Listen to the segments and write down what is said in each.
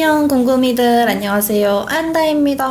안녕 궁금이들, 안녕하세요, 안다입니다.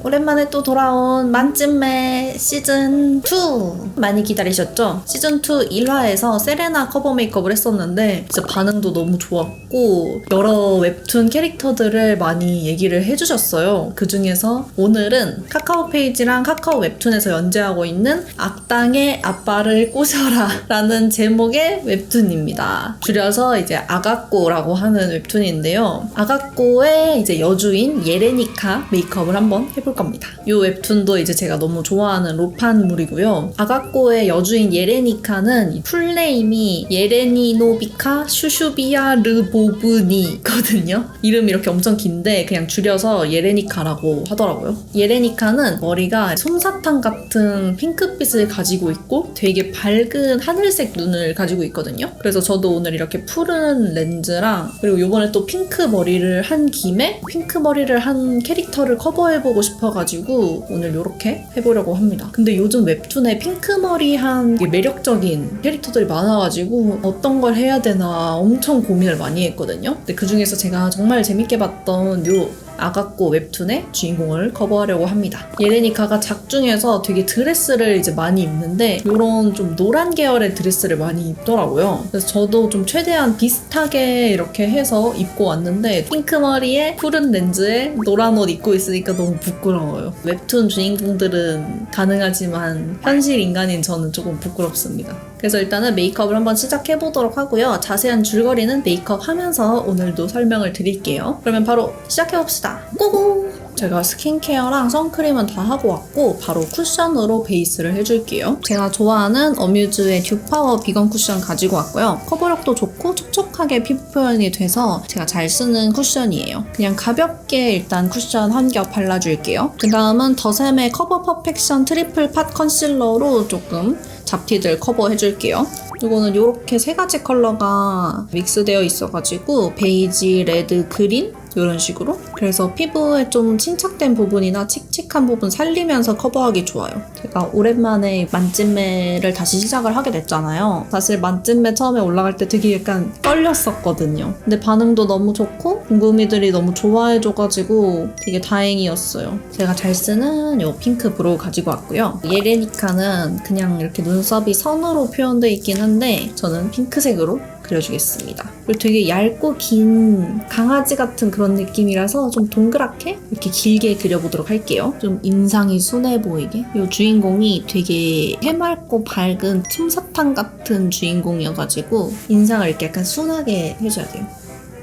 오랜만에 또 돌아온 만쯤매 시즌2 많이 기다리셨죠? 시즌2 1화에서 세레나 커버 메이크업을 했었는데 진짜 반응도 너무 좋았고 여러 웹툰 캐릭터들을 많이 얘기를 해주셨어요. 그 중에서 오늘은 카카오 페이지랑 카카오 웹툰에서 연재하고 있는 악당의 아빠를 꼬셔라 라는 제목의 웹툰입니다. 줄여서 이제 아가꼬라고 하는 웹툰인데요. 아가꼬의 이제 여주인 예레니카 메이크업을 한번 해볼 겁니다. 이 웹툰도 이제 제가 너무 좋아하는 로판물이고요. 아가꼬의 여주인 예레니카는 풀네임이 예레니노비카 슈슈비아 르보브니거든요. 이름이 이렇게 엄청 긴데 그냥 줄여서 예레니카라고 하더라고요. 예레니카는 머리가 솜사탕 같은 핑크빛을 가지고 있고 되게 밝은 하늘색 눈을 가지고 있거든요. 그래서 저도 오늘 이렇게 푸른 렌즈랑 그리고 요번에 또 핑크 머리를 한 김에 핑크 머리를 한 캐릭터를 커버해보고 싶어가지고 오늘 이렇게 해보려고 합니다. 근데 요즘 웹툰에 핑크 머리한 매력적인 캐릭터들이 많아가지고 어떤 걸 해야 되나 엄청 고민을 많이 했거든요. 근데 그 중에서 제가 정말 재밌게 봤던 요 아가꼬 웹툰의 주인공을 커버하려고 합니다. 예레니카가 작중에서 되게 드레스를 이제 많이 입는데 이런 좀 노란 계열의 드레스를 많이 입더라고요. 그래서 저도 좀 최대한 비슷하게 이렇게 해서 입고 왔는데 핑크 머리에 푸른 렌즈에 노란 옷 입고 있으니까 너무 부끄러워요. 웹툰 주인공들은 가능하지만 현실 인간인 저는 조금 부끄럽습니다. 그래서 일단은 메이크업을 한번 시작해보도록 하고요. 자세한 줄거리는 메이크업 하면서 오늘도 설명을 드릴게요. 그러면 바로 시작해봅시다. 고고! 제가 스킨케어랑 선크림은 다 하고 왔고 바로 쿠션으로 베이스를 해줄게요. 제가 좋아하는 어뮤즈의 듀파워 비건 쿠션 가지고 왔고요. 커버력도 좋고 촉촉하게 피부 표현이 돼서 제가 잘 쓰는 쿠션이에요. 그냥 가볍게 일단 쿠션 한 겹 발라줄게요. 그 다음은 더샘의 커버 퍼펙션 트리플 팟 컨실러로 조금 잡티들 커버해줄게요. 이거는 이렇게 세 가지 컬러가 믹스되어 있어가지고 베이지, 레드, 그린 이런 식으로. 그래서 피부에 좀 침착된 부분이나 칙칙한 부분 살리면서 커버하기 좋아요. 제가 오랜만에 만찢매를 다시 시작을 하게 됐잖아요. 사실 만찢매 처음에 올라갈 때 되게 약간 떨렸었거든요. 근데 반응도 너무 좋고 궁금이들이 너무 좋아해줘가지고 되게 다행이었어요. 제가 잘 쓰는 이 핑크 브로우 가지고 왔고요. 예레니카는 그냥 이렇게 눈썹이 선으로 표현되어 있긴 한데 저는 핑크색으로 그려주겠습니다. 그리고 되게 얇고 긴 강아지 같은 그런 느낌이라서 좀 동그랗게 이렇게 길게 그려보도록 할게요. 좀 인상이 순해 보이게. 이 주인공이 되게 해맑고 밝은 솜사탕 같은 주인공이어가지고 인상을 이렇게 약간 순하게 해줘야 돼요.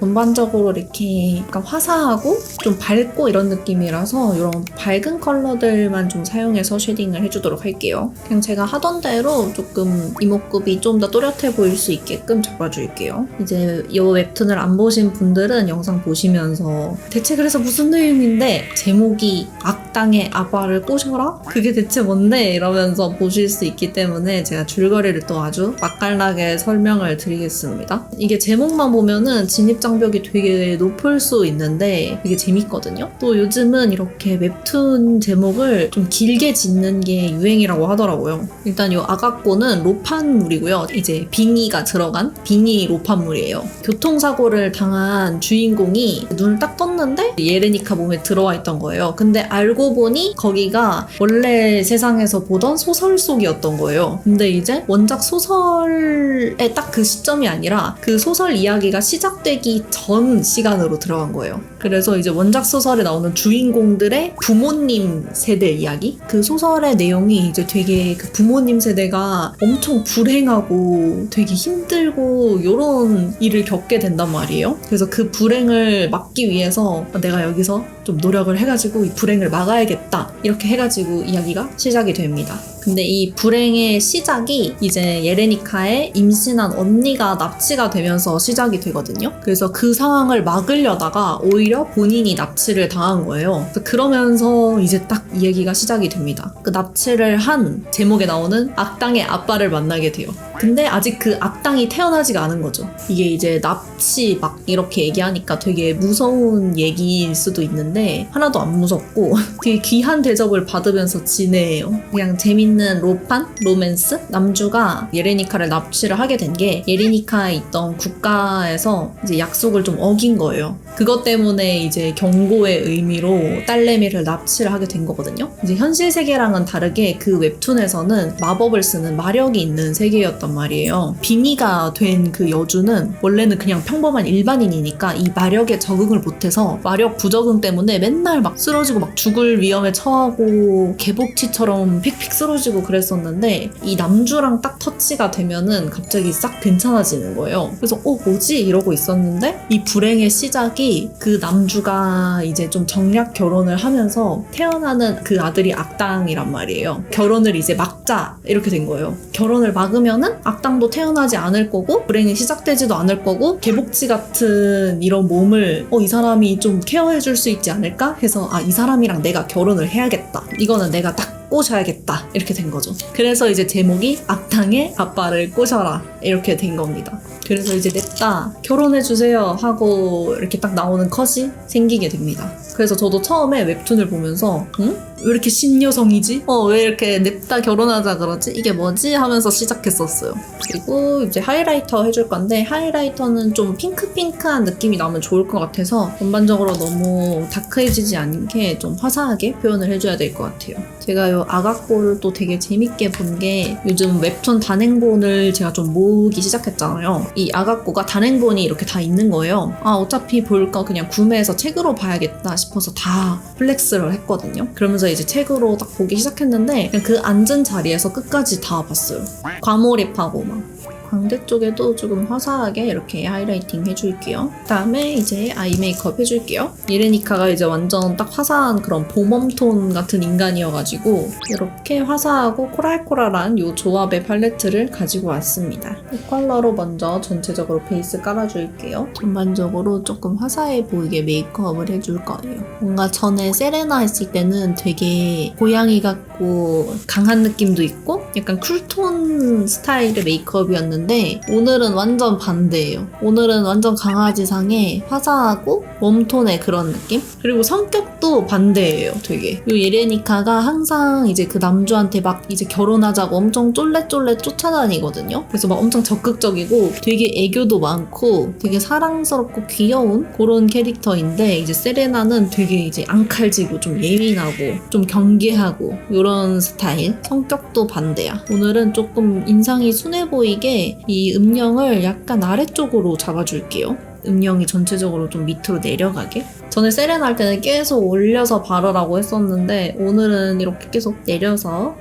전반적으로 이렇게 약간 화사하고 좀 밝고 이런 느낌이라서 이런 밝은 컬러들만 좀 사용해서 쉐딩을 해주도록 할게요. 그냥 제가 하던 대로 조금 이목구비 좀 더 또렷해 보일 수 있게끔 잡아줄게요. 이제 이 웹툰을 안 보신 분들은 영상 보시면서 대체 그래서 무슨 내용인데 제목이 악당의 아빠를 꼬셔라? 그게 대체 뭔데? 이러면서 보실 수 있기 때문에 제가 줄거리를 또 아주 맛깔나게 설명을 드리겠습니다. 이게 제목만 보면은 진입장 장벽이 되게 높을 수 있는데 되게 재밌거든요. 또 요즘은 이렇게 웹툰 제목을 좀 길게 짓는 게 유행이라고 하더라고요. 일단 이 아가꼬는 로판물이고요. 이제 빙의가 들어간 빙의 로판물이에요. 교통사고를 당한 주인공이 눈을 딱 떴는데 예레니카 몸에 들어와 있던 거예요. 근데 알고 보니 거기가 원래 세상에서 보던 소설 속이었던 거예요. 근데 이제 원작 소설의 딱 그 시점이 아니라 그 소설 이야기가 시작되기 전 시간으로 들어간 거예요. 그래서 이제 원작 소설에 나오는 주인공들의 부모님 세대 이야기? 그 소설의 내용이 이제 되게 그 부모님 세대가 엄청 불행하고 되게 힘들고 이런 일을 겪게 된단 말이에요. 그래서 그 불행을 막기 위해서 내가 여기서 좀 노력을 해가지고 이 불행을 막아야겠다 이렇게 해가지고 이야기가 시작이 됩니다. 근데 이 불행의 시작이 이제 예레니카의 임신한 언니가 납치가 되면서 시작이 되거든요. 그래서 그 상황을 막으려다가 오히려 본인이 납치를 당한 거예요. 그래서 그러면서 이제 딱 이 얘기가 시작이 됩니다. 그 납치를 한 제목에 나오는 악당의 아빠를 만나게 돼요. 근데 아직 그 악당이 태어나지가 않은 거죠. 이게 이제 납치 막 이렇게 얘기하니까 되게 무서운 얘기일 수도 있는데 하나도 안 무섭고 되게 귀한 대접을 받으면서 지내요. 그냥 재밌는 재밌는 로맨스? 남주가 예레니카를 납치를 하게 된 게 예레니카에 있던 국가에서 이제 약속을 좀 어긴 거예요. 그것 때문에 이제 경고의 의미로 딸내미를 납치를 하게 된 거거든요. 이제 현실 세계랑은 다르게 그 웹툰에서는 마법을 쓰는 마력이 있는 세계였단 말이에요. 빙의가 된 그 여주는 원래는 그냥 평범한 일반인이니까 이 마력에 적응을 못해서 마력 부적응 때문에 맨날 막 쓰러지고 막 죽을 위험에 처하고 개복치처럼 픽픽 쓰러지고 그랬었는데 이 남주랑 딱 터치가 되면은 갑자기 싹 괜찮아지는 거예요. 그래서 뭐지? 이러고 있었는데 이 불행의 시작이 그 남주가 이제 좀 정략 결혼을 하면서 태어나는 그 아들이 악당이란 말이에요. 결혼을 이제 막자 이렇게 된 거예요. 결혼을 막으면은 악당도 태어나지 않을 거고 불행이 시작되지도 않을 거고 개복치 같은 이런 몸을 이 사람이 좀 케어해줄 수 있지 않을까 해서 이 사람이랑 내가 결혼을 해야겠다. 이거는 내가 딱 꼬셔야겠다. 이렇게 된 거죠. 그래서 이제 제목이 악당의 아빠를 꼬셔라 이렇게 된 겁니다. 그래서 이제 냅다 결혼해주세요 하고 이렇게 딱 나오는 컷이 생기게 됩니다. 그래서 저도 처음에 웹툰을 보면서 왜 이렇게 신여성이지? 왜 이렇게 냅다 결혼하자 그러지? 이게 뭐지? 하면서 시작했었어요. 그리고 이제 하이라이터 해줄 건데 하이라이터는 좀 핑크핑크한 느낌이 나면 좋을 것 같아서 전반적으로 너무 다크해지지 않게 좀 화사하게 표현을 해줘야 될 것 같아요. 제가 요 아가꼬를 또 되게 재밌게 본 게 요즘 웹툰 단행본을 제가 좀 모으기 시작했잖아요. 이 아가꼬가 단행본이 이렇게 다 있는 거예요. 어차피 볼 거 그냥 구매해서 책으로 봐야겠다 싶어서 다 플렉스를 했거든요. 그러면서 이제 책으로 딱 보기 시작했는데 그냥 그 앉은 자리에서 끝까지 다 봤어요. 과몰입하고 막. 광대 쪽에도 조금 화사하게 이렇게 하이라이팅 해줄게요. 그다음에 이제 아이 메이크업 해줄게요. 예레니카가 이제 완전 딱 화사한 그런 봄웜톤 같은 인간이어가지고 이렇게 화사하고 코랄코랄한 이 조합의 팔레트를 가지고 왔습니다. 이 컬러로 먼저 전체적으로 베이스 깔아줄게요. 전반적으로 조금 화사해 보이게 메이크업을 해줄 거예요. 뭔가 전에 세레나 했을 때는 되게 고양이 같고 강한 느낌도 있고 약간 쿨톤 스타일의 메이크업이었는데 오늘은 완전 반대예요. 오늘은 완전 강아지상의 화사하고 웜톤의 그런 느낌? 그리고 성격도 반대예요, 되게. 이 예레니카가 항상 이제 그 남주한테 막 이제 결혼하자고 엄청 쫄래쫄래 쫓아다니거든요. 그래서 막 엄청 적극적이고 되게 애교도 많고 되게 사랑스럽고 귀여운 그런 캐릭터인데 이제 세레나는 되게 이제 앙칼지고 좀 예민하고 좀 경계하고 이런 스타일. 성격도 반대야. 오늘은 조금 인상이 순해 보이게 이 음영을 약간 아래쪽으로 잡아줄게요. 음영이 전체적으로 좀 밑으로 내려가게. 전에 세레나 할 때는 계속 올려서 바르라고 했었는데 오늘은 이렇게 계속 내려서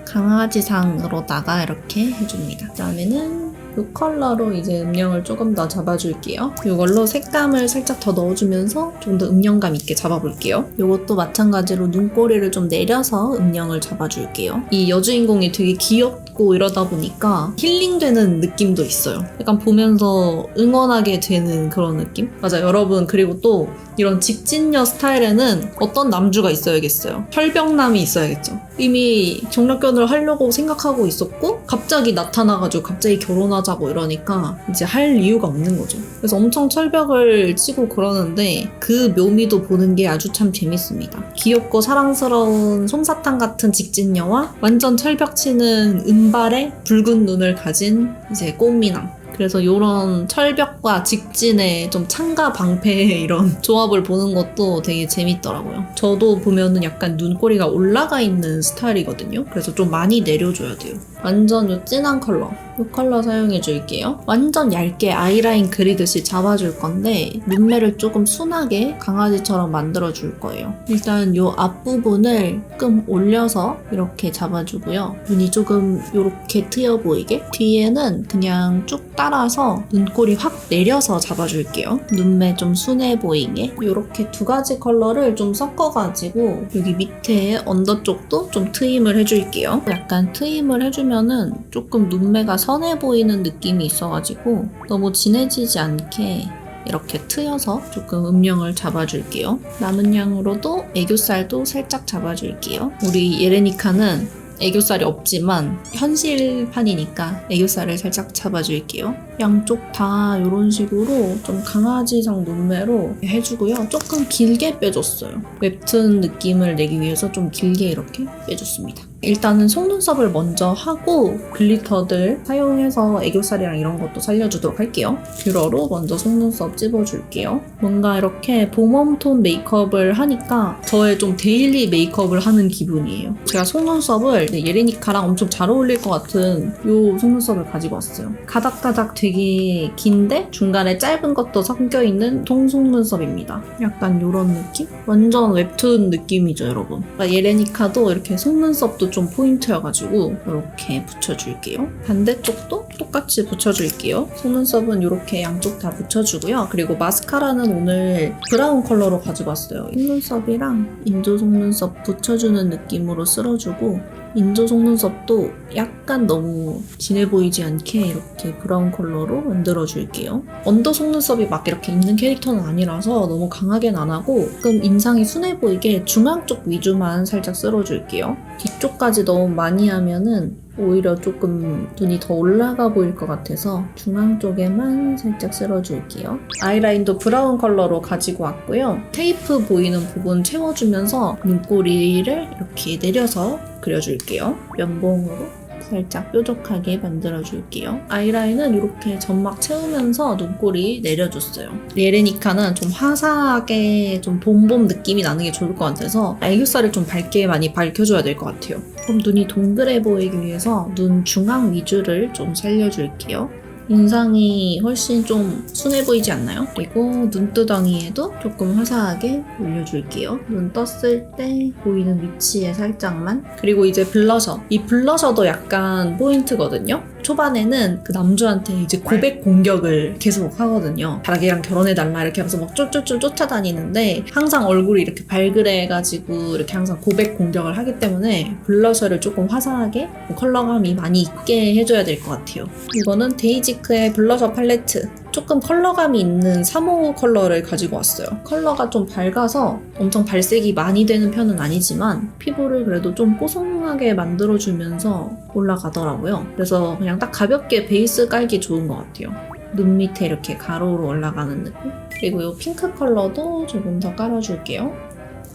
강아지상으로다가 이렇게 해줍니다. 그다음에는 이 컬러로 이제 음영을 조금 더 잡아줄게요. 이걸로 색감을 살짝 더 넣어주면서 좀 더 음영감 있게 잡아볼게요. 이것도 마찬가지로 눈꼬리를 좀 내려서 음영을 잡아줄게요. 이 여주인공이 되게 귀엽고 이러다 보니까 힐링되는 느낌도 있어요. 약간 보면서 응원하게 되는 그런 느낌? 맞아, 여러분. 그리고 또 이런 직진녀 스타일에는 어떤 남주가 있어야겠어요. 철벽남이 있어야겠죠. 이미 정략견을 하려고 생각하고 있었고 갑자기 나타나가지고 갑자기 결혼하자고 이러니까 이제 할 이유가 없는 거죠. 그래서 엄청 철벽을 치고 그러는데 그 묘미도 보는 게 아주 참 재밌습니다. 귀엽고 사랑스러운 솜사탕 같은 직진녀와 완전 철벽 치는 은발의 붉은 눈을 가진 이제 꽃미남. 그래서 이런 철벽과 직진의 좀 창가 방패의 이런 조합을 보는 것도 되게 재밌더라고요. 저도 보면은 약간 눈꼬리가 올라가 있는 스타일이거든요. 그래서 좀 많이 내려줘야 돼요. 완전 요 진한 컬러. 이 컬러 사용해 줄게요. 완전 얇게 아이라인 그리듯이 잡아줄 건데 눈매를 조금 순하게 강아지처럼 만들어 줄 거예요. 일단 요 앞부분을 조금 올려서 이렇게 잡아주고요. 눈이 조금 이렇게 트여 보이게. 뒤에는 그냥 쭉 따라서 눈꼬리 확 내려서 잡아줄게요. 눈매 좀 순해 보이게. 이렇게 두 가지 컬러를 좀 섞어가지고 여기 밑에 언더 쪽도 좀 트임을 해줄게요. 약간 트임을 해주면은 조금 눈매가 선해 보이는 느낌이 있어가지고 너무 진해지지 않게 이렇게 트여서 조금 음영을 잡아줄게요. 남은 양으로도 애교살도 살짝 잡아줄게요. 우리 예레니카는 애교살이 없지만 현실판이니까 애교살을 살짝 잡아줄게요. 양쪽 다 이런 식으로 좀 강아지상 눈매로 해주고요. 조금 길게 빼줬어요. 웹툰 느낌을 내기 위해서 좀 길게 이렇게 빼줬습니다. 일단은 속눈썹을 먼저 하고 글리터들 사용해서 애교살이랑 이런 것도 살려주도록 할게요. 뷰러로 먼저 속눈썹 찝어줄게요. 뭔가 이렇게 봄웜톤 메이크업을 하니까 저의 좀 데일리 메이크업을 하는 기분이에요. 제가 속눈썹을 예레니카랑 엄청 잘 어울릴 것 같은 이 속눈썹을 가지고 왔어요. 가닥가닥 되게 긴데 중간에 짧은 것도 섞여있는 통속눈썹입니다. 약간 이런 느낌? 완전 웹툰 느낌이죠, 여러분. 예레니카도 이렇게 속눈썹도 좀 포인트여가지고 이렇게 붙여줄게요. 반대쪽도 똑같이 붙여줄게요. 속눈썹은 이렇게 양쪽 다 붙여주고요. 그리고 마스카라는 오늘 브라운 컬러로 가지고 왔어요. 속눈썹이랑 인조 속눈썹 붙여주는 느낌으로 쓸어주고 인조 속눈썹도 약간 너무 진해 보이지 않게 이렇게 브라운 컬러로 만들어줄게요. 언더 속눈썹이 막 이렇게 있는 캐릭터는 아니라서 너무 강하게는 안 하고 조금 인상이 순해 보이게 중앙 쪽 위주만 살짝 쓸어줄게요. 뒤쪽까지 너무 많이 하면은 오히려 조금 눈이 더 올라가 보일 것 같아서 중앙 쪽에만 살짝 쓸어줄게요. 아이라인도 브라운 컬러로 가지고 왔고요. 테이프 보이는 부분 채워주면서 눈꼬리를 이렇게 내려서 그려줄게요. 면봉으로 살짝 뾰족하게 만들어줄게요. 아이라인은 이렇게 점막 채우면서 눈꼬리 내려줬어요. 예레니카는 좀 화사하게 좀 봄봄 느낌이 나는 게 좋을 것 같아서 애교살을 좀 밝게 많이 밝혀줘야 될 것 같아요. 그럼 눈이 동그래 보이기 위해서 눈 중앙 위주를 좀 살려줄게요. 인상이 훨씬 좀 순해 보이지 않나요? 그리고 눈두덩이에도 조금 화사하게 올려줄게요. 눈 떴을 때 보이는 위치에 살짝만. 그리고 이제 블러셔. 이 블러셔도 약간 포인트거든요. 초반에는 그 남주한테 이제 고백 공격을 계속 하거든요. 자기랑 결혼해달라 이렇게 하면서 막 쫄쫄쫄 쫓아다니는데 항상 얼굴이 이렇게 발그레해가지고 이렇게 항상 고백 공격을 하기 때문에 블러셔를 조금 화사하게 컬러감이 많이 있게 해줘야 될 것 같아요. 이거는 데이지크의 블러셔 팔레트. 조금 컬러감이 있는 3호 컬러를 가지고 왔어요. 컬러가 좀 밝아서 엄청 발색이 많이 되는 편은 아니지만 피부를 그래도 좀 뽀송하게 만들어주면서 올라가더라고요. 그래서 그냥 딱 가볍게 베이스 깔기 좋은 것 같아요. 눈 밑에 이렇게 가로로 올라가는 느낌? 그리고 이 핑크 컬러도 조금 더 깔아줄게요.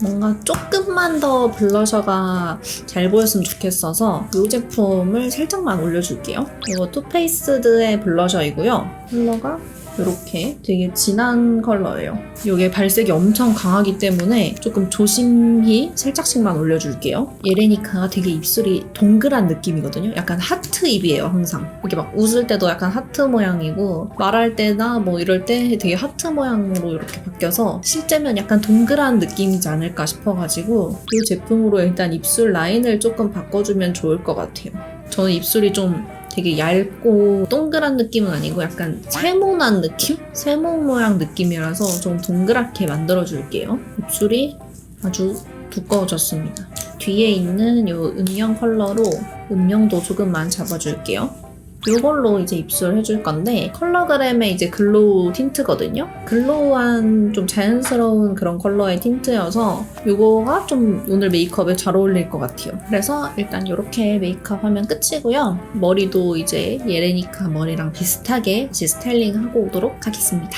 뭔가 조금만 더 블러셔가 잘 보였으면 좋겠어서 이 제품을 살짝만 올려줄게요. 이거 투페이스드의 블러셔이고요. 컬러가 이렇게 되게 진한 컬러예요. 이게 발색이 엄청 강하기 때문에 조금 조심히 살짝씩만 올려줄게요. 예레니카가 되게 입술이 동그란 느낌이거든요. 약간 하트 입이에요, 항상. 이렇게 막 웃을 때도 약간 하트 모양이고 말할 때나 뭐 이럴 때 되게 하트 모양으로 이렇게 바뀌어서 실제면 약간 동그란 느낌이지 않을까 싶어가지고 이 제품으로 일단 입술 라인을 조금 바꿔주면 좋을 것 같아요. 저는 입술이 좀 되게 얇고 동그란 느낌은 아니고 약간 세모난 느낌? 세모 모양 느낌이라서 좀 동그랗게 만들어줄게요. 입술이 아주 두꺼워졌습니다. 뒤에 있는 이 음영 컬러로 음영도 조금만 잡아줄게요. 이걸로 이제 입술 해줄 건데 컬러그램의 이제 글로우 틴트거든요. 글로우한 좀 자연스러운 그런 컬러의 틴트여서 이거가 좀 오늘 메이크업에 잘 어울릴 것 같아요. 그래서 일단 이렇게 메이크업 하면 끝이고요. 머리도 이제 예레니카 머리랑 비슷하게 이제 스타일링하고 오도록 하겠습니다.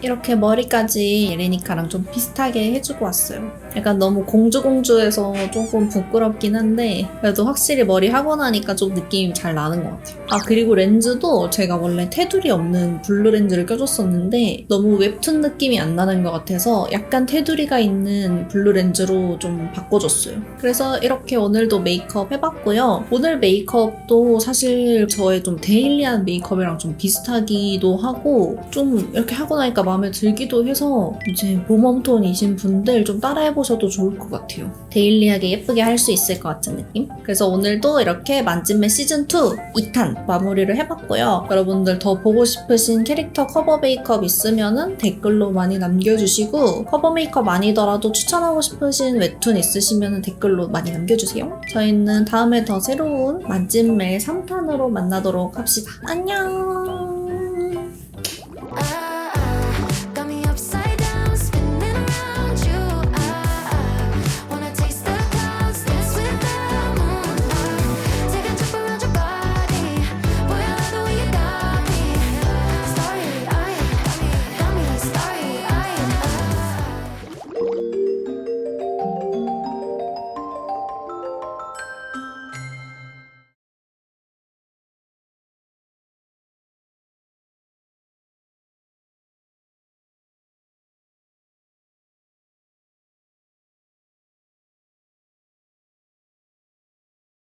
이렇게 머리까지 예레니카랑 좀 비슷하게 해주고 왔어요. 약간 너무 공주공주해서 조금 부끄럽긴 한데 그래도 확실히 머리 하고 나니까 좀 느낌이 잘 나는 것 같아요. 아 그리고 렌즈도 제가 원래 테두리 없는 블루 렌즈를 껴줬었는데 너무 웹툰 느낌이 안 나는 것 같아서 약간 테두리가 있는 블루 렌즈로 좀 바꿔줬어요. 그래서 이렇게 오늘도 메이크업 해봤고요. 오늘 메이크업도 사실 저의 좀 데일리한 메이크업이랑 좀 비슷하기도 하고 좀 이렇게 하고 나니까 마음에 들기도 해서 이제 봄웜톤이신 분들 좀 따라해보셔도 좋을 것 같아요. 데일리하게 예쁘게 할 수 있을 것 같은 느낌? 그래서 오늘도 이렇게 만찢매 시즌2 2탄 마무리를 해봤고요. 여러분들 더 보고 싶으신 캐릭터 커버 메이크업 있으면은 댓글로 많이 남겨주시고 커버 메이크업 아니더라도 추천하고 싶으신 웹툰 있으시면은 댓글로 많이 남겨주세요. 저희는 다음에 더 새로운 만찢매 3탄으로 만나도록 합시다. 안녕!